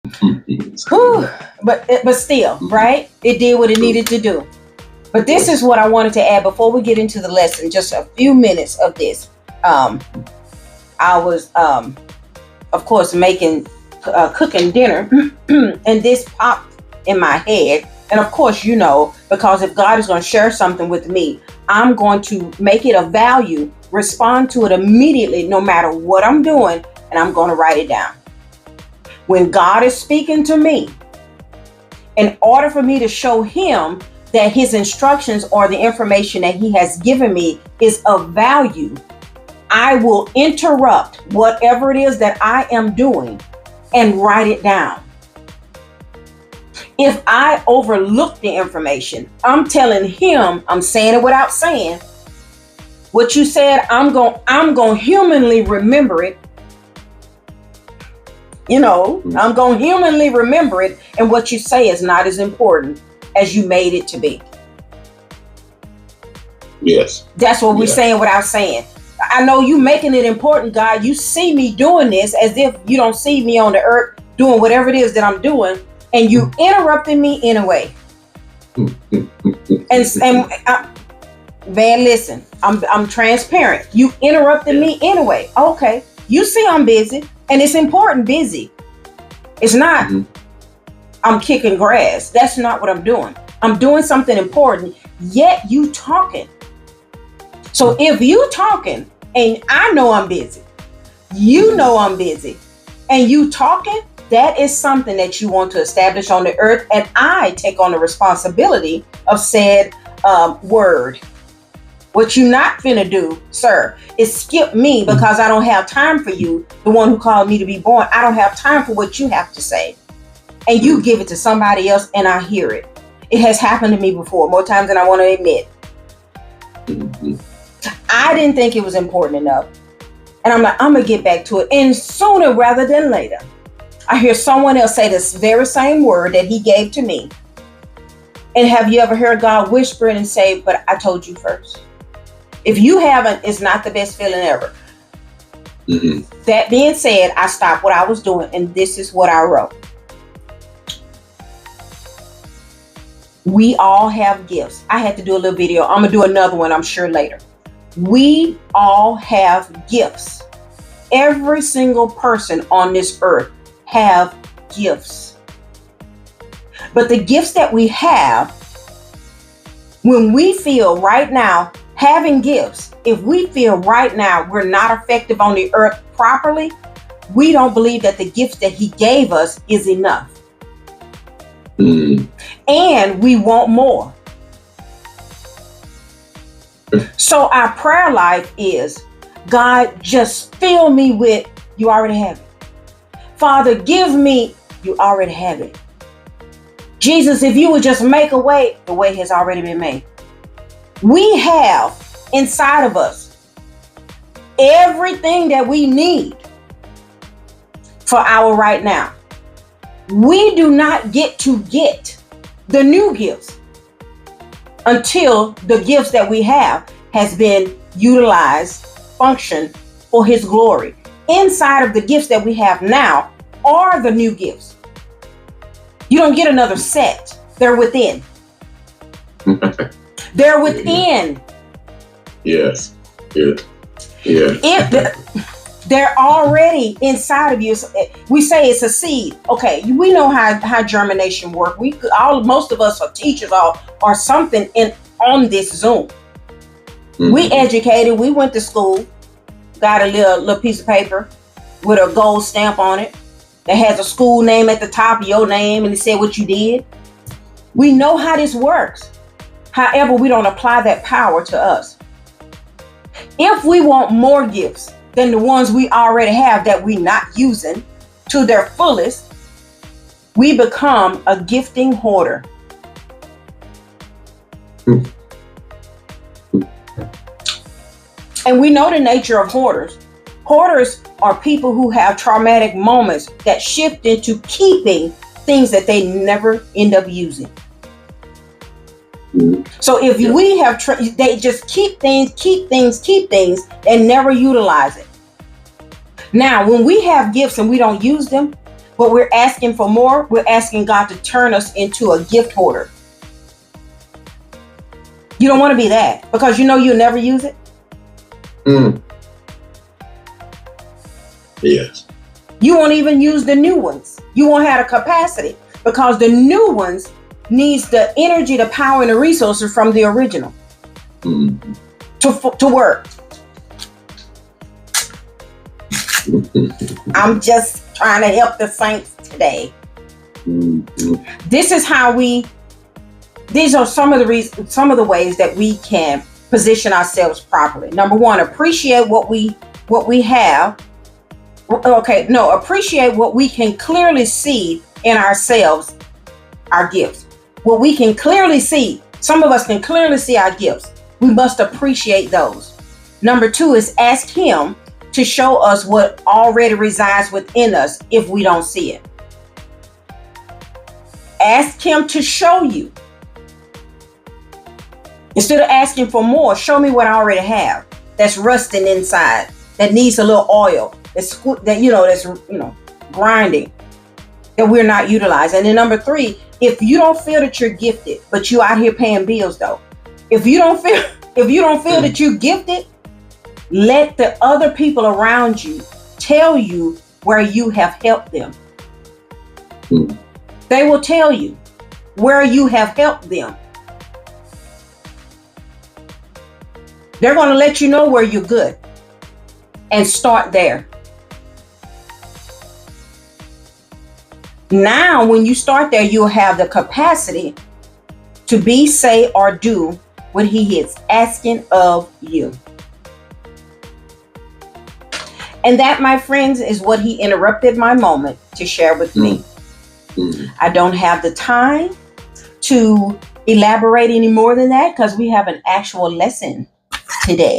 Whew. But still, right? It did what it needed to do. But this is what I wanted to add before we get into the lesson. Just a few minutes of this. Um, I was, of course, making cooking dinner, and this popped in my head. And of course, because if God is going to share something with me, I'm going to make it a value, respond to it immediately, no matter what I'm doing, and I'm going to write it down. When God is speaking to me, in order for me to show him that his instructions or the information that he has given me is of value, I will interrupt whatever it is that I am doing and write it down. If I overlook the information, I'm telling him, I'm saying it without saying, what you said, I'm going to humanly remember it. I'm going to humanly remember it. And what you say is not as important as you made it to be. Yes. That's what we're saying without saying. I know you making it important, God. You see me doing this as if you don't see me on the earth doing whatever it is that I'm doing. And you interrupted me anyway. and man, listen, I'm transparent. You interrupted me anyway. Okay. You see I'm busy, and it's important busy. It's not I'm kicking grass. That's not what I'm doing. I'm doing something important, yet you talking. So if you talking and I know I'm busy, you know I'm busy, and you talking, that is something that you want to establish on the earth, and I take on the responsibility of said word. What you not finna do, sir, is skip me because I don't have time for you, the one who called me to be born. I don't have time for what you have to say. And you give it to somebody else and I hear it. It has happened to me before, more times than I want to admit. I didn't think it was important enough. And I'm like, I'm going to get back to it. And sooner rather than later, I hear someone else say this very same word that he gave to me. And have you ever heard God whispering and say, but I told you first? If you haven't, it's not the best feeling ever. That being said, I stopped what I was doing, and this is what I wrote. We all have gifts. I had to do a little video. I'm going to do another one, I'm sure, later. We all have gifts. Every single person on this earth have gifts. But the gifts that we have, when we feel right now, having gifts, if we feel right now we're not effective on the earth properly, we don't believe that the gifts that he gave us is enough. And we want more. So our prayer life is, God, just fill me with, you already have it. Father, give me, you already have it. Jesus, if you would just make a way, the way has already been made. We have inside of us everything that we need for our right now. We do not get to get the new gifts until the gifts that we have has been utilized, function for his glory. Inside of the gifts that we have now are the new gifts. You don't get another set. They're within. They're within. Yes. Yeah. If they're already inside of you. We say it's a seed. Okay, we know how germination works. Most of us are teachers or something on this Zoom. We educated. We went to school. Got a little piece of paper with a gold stamp on it that has a school name at the top, your name, and it said what you did. We know how this works. However, we don't apply that power to us. If we want more gifts than the ones we already have that we're not using to their fullest, we become a gifting hoarder. And we know the nature of hoarders. Hoarders are people who have traumatic moments that shift into keeping things that they never end up using. So if we have, they just keep things, and never utilize it. Now, when we have gifts and we don't use them, but we're asking for more. We're asking God to turn us into a gift hoarder. You don't want to be that because you know you'll never use it. Yes. You won't even use the new ones. You won't have the capacity because the new ones needs the energy, the power, and the resources from the original to work. I'm just trying to help the saints today. This is how these are some of the ways that we can position ourselves properly. Number one, appreciate what we have. Appreciate what we can clearly see in ourselves, our gifts. What we can clearly see. Some of us can clearly see our gifts. We must appreciate those. Number two is ask Him to show us what already resides within us if we don't see it. Ask Him to show you. Instead of asking for more, show me what I already have that's rusting inside, that needs a little oil, that's grinding, that we're not utilizing. And then number three, if you don't feel that you're gifted, but you out here paying bills though, if you don't feel that you're gifted, let the other people around you tell you where you have helped them. They will tell you where you have helped them. They're going to let you know where you're good and start there. Now, when you start there, you'll have the capacity to be, say, or do what He is asking of you. And that, my friends, is what He interrupted my moment to share with me. I don't have the time to elaborate any more than that because we have an actual lesson today.